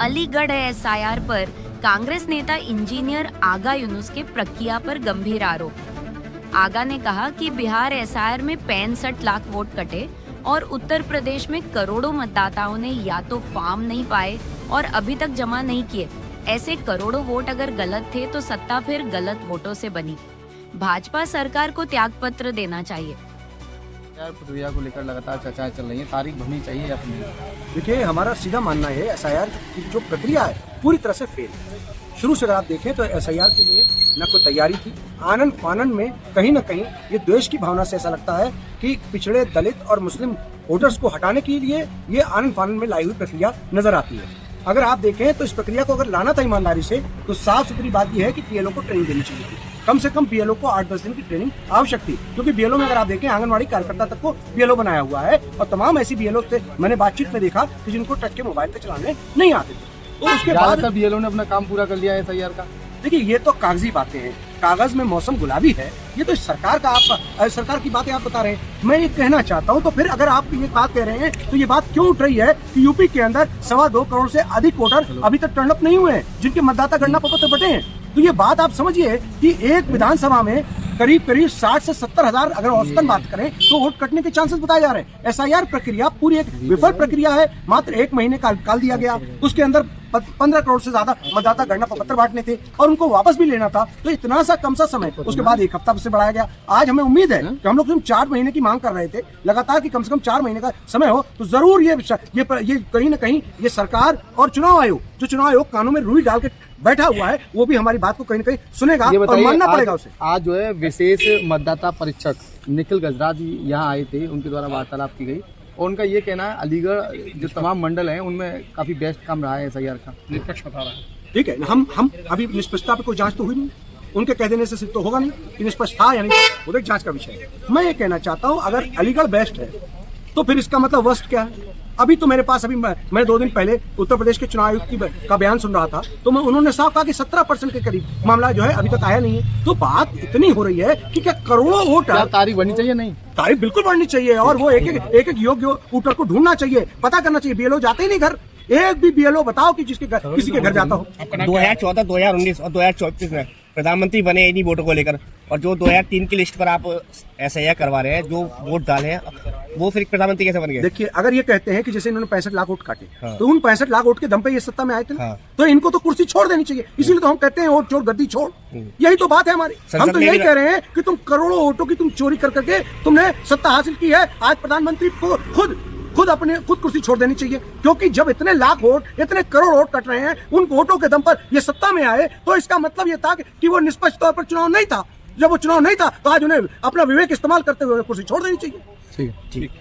Aligarh SIR पर कांग्रेस नेता engineer आगा यूनुस के प्रक्रिया पर गंभीर आरोप। आगा ने कहा कि बिहार एसआईआर में 65 लाख वोट कटे और उत्तर प्रदेश में करोड़ों मतदाताओं ने या तो फॉर्म नहीं पाए और अभी तक जमा नहीं किए। ऐसे करोड़ों वोट अगर गलत थे तो सत्ता फिर गलत वोटों से बनी। भाजपा सरकार को त्यागपत्र देना चाहिए। प्रक्रिया को लेकर लगातार चर्चाएं चल रही हैं, तारीख भरनी चाहिए अपनी। देखिए, हमारा सीधा मानना है एसआईआर की जो प्रक्रिया है पूरी तरह से फेल है। शुरू से अगर आप देखें तो एसआईआर के लिए न कोई तैयारी थी। आनन फानन में कहीं न कहीं ये द्वेष की भावना से ऐसा लगता है कि पिछड़े दलित और मुस्लिम वोटर्स को हटाने के लिए ये आनन फानन में लाई हुई प्रक्रिया नजर आती है। अगर आप देखें तो इस प्रक्रिया को अगर लाना था ईमानदारी से तो साफ सुथरी बात यह है कि बीएलओ को ट्रेनिंग देनी चाहिए थी। कम से कम बीएलओ को 8-10 दिन की ट्रेनिंग आवश्यक थी, क्योंकि बीएलओ में अगर आप देखें आंगनवाड़ी कार्यकर्ता तक को बीएलओ बनाया हुआ है और तमाम ऐसी बीएलओ से मैंने बातचीत में देखा कि जिनको टच के मोबाइल पे चलाने नहीं आते थे। तो उसके बाद बीएलओ ने अपना काम पूरा कर लिया है एसआईआर का। देखिए, ये तो कागजी बातें हैं, कागज में मौसम गुलाबी है। ये तो सरकार का आप सरकार की बातें आप बता रहे हैं। मैं ये कहना चाहता हूँ तो फिर अगर आप ये बात कह रहे हैं तो ये बात क्यों उठ रही है कि यूपी के अंदर 2.25 करोड़ से अधिक वोटर अभी तक टर्न अप नहीं हुए हैं, जिनके मतदाता गणना पत्र बटे हैं। तो ये बात आप समझिए कि एक विधानसभा में करीब 60 से 70 हजार अगर औसतन बात करें तो वोट कटने के चांसेस बताए जा रहे हैं। एसआईआर प्रक्रिया पूरी एक विफल प्रक्रिया है। मात्र 1 महीने का काल दिया गया, उसके अंदर 15 करोड़ से ज्यादा मतदाता गणना पत्र बांटने थे और उनको वापस भी लेना था। तो इतना सा कम सा समय, उसके बाद 1 हफ्ता से बढ़ाया गया। आज हमें उम्मीद है कि हम लोग 4 महीने की मांग कर रहे थे लगातार कि कम से कम 4 महीने का समय हो तो जरूर ये कहीं न कहीं ये सरकार और चुनाव आयोग, जो चुनाव आयोग कानून में रुई डाल के बैठा हुआ है, वो भी हमारी बात को कहीं न कहीं सुनेगा और मानना पड़ेगा उसे। आज जो है विशेष मतदाता परीक्षक निखिल गजराज यहाँ आए थे, उनके द्वारा वार्तालाप की गई और उनका ये कहना है अलीगढ़ जो तमाम मंडल हैं उनमें काफी बेस्ट काम रहा है एसआईआर का। निष्पक्ष बता रहा है। ठीक है, हम अभी निष्पक्षता पे कोई जांच तो हुई नहीं, उनके कह देने से सिर्फ तो होगा नहीं कि निष्पक्ष था यानी वो एक जांच का विषय है। मैं ये कहना चाहता हूँ अगर अलीगढ़ बेस्ट है तो फिर इसका मतलब वर्स्ट क्या है। अभी तो मेरे पास मैं 2 दिन पहले उत्तर प्रदेश के चुनाव आयोग का बयान सुन रहा था तो उन्होंने साफ कहा कि 17% के करीब मामला जो है अभी तक आया नहीं है। तो बात इतनी हो रही है कि क्या करोड़ों वोट, तारीख बढ़नी चाहिए? नहीं, तारीख बिल्कुल बढ़नी चाहिए और वो एक योग्य वोटर को ढूंढना चाहिए, पता करना चाहिए। बीएलओ जाते ही नहीं घर, एक भी बीएलओ बताओ कि जिसके घर किसी के घर जाता हो। 2014, 2019 और 2034 में प्रधानमंत्री बने इन्हीं वोटों को लेकर, और जो 2003 की लिस्ट पर आप एसआईआर करवा रहे हैं, जो वोट डाले हैं वो फिर प्रधानमंत्री कैसे बन गए? देखिए, अगर ये कहते हैं कि जैसे इन्होंने 65 लाख वोट काटे, तो उन 65 लाख वोट के दम पे ये सत्ता में आए थे, तो इनको तो कुर्सी छोड़ देनी चाहिए। इसीलिए तो हम कहते हैं वोट चोर गद्दी छोड़। यही तो बात है हमारी। हम तो यही कह रहे हैं कि तुम करोड़ों वोटों की तुम चोरी कर करके तुमने सत्ता हासिल की है। आज प्रधानमंत्री को खुद कुर्सी छोड़ देनी चाहिए, क्योंकि जब इतने लाख वोट, इतने करोड़ वोट कट रहे हैं, उन वोटों के दम पर ये सत्ता में आए तो इसका मतलब ये था कि वो निष्पक्ष तौर पर चुनाव नहीं था। जब वो चुनाव नहीं था तो आज उन्हें अपना विवेक इस्तेमाल करते हुए कुर्सी छोड़ देनी चाहिए। ठीक।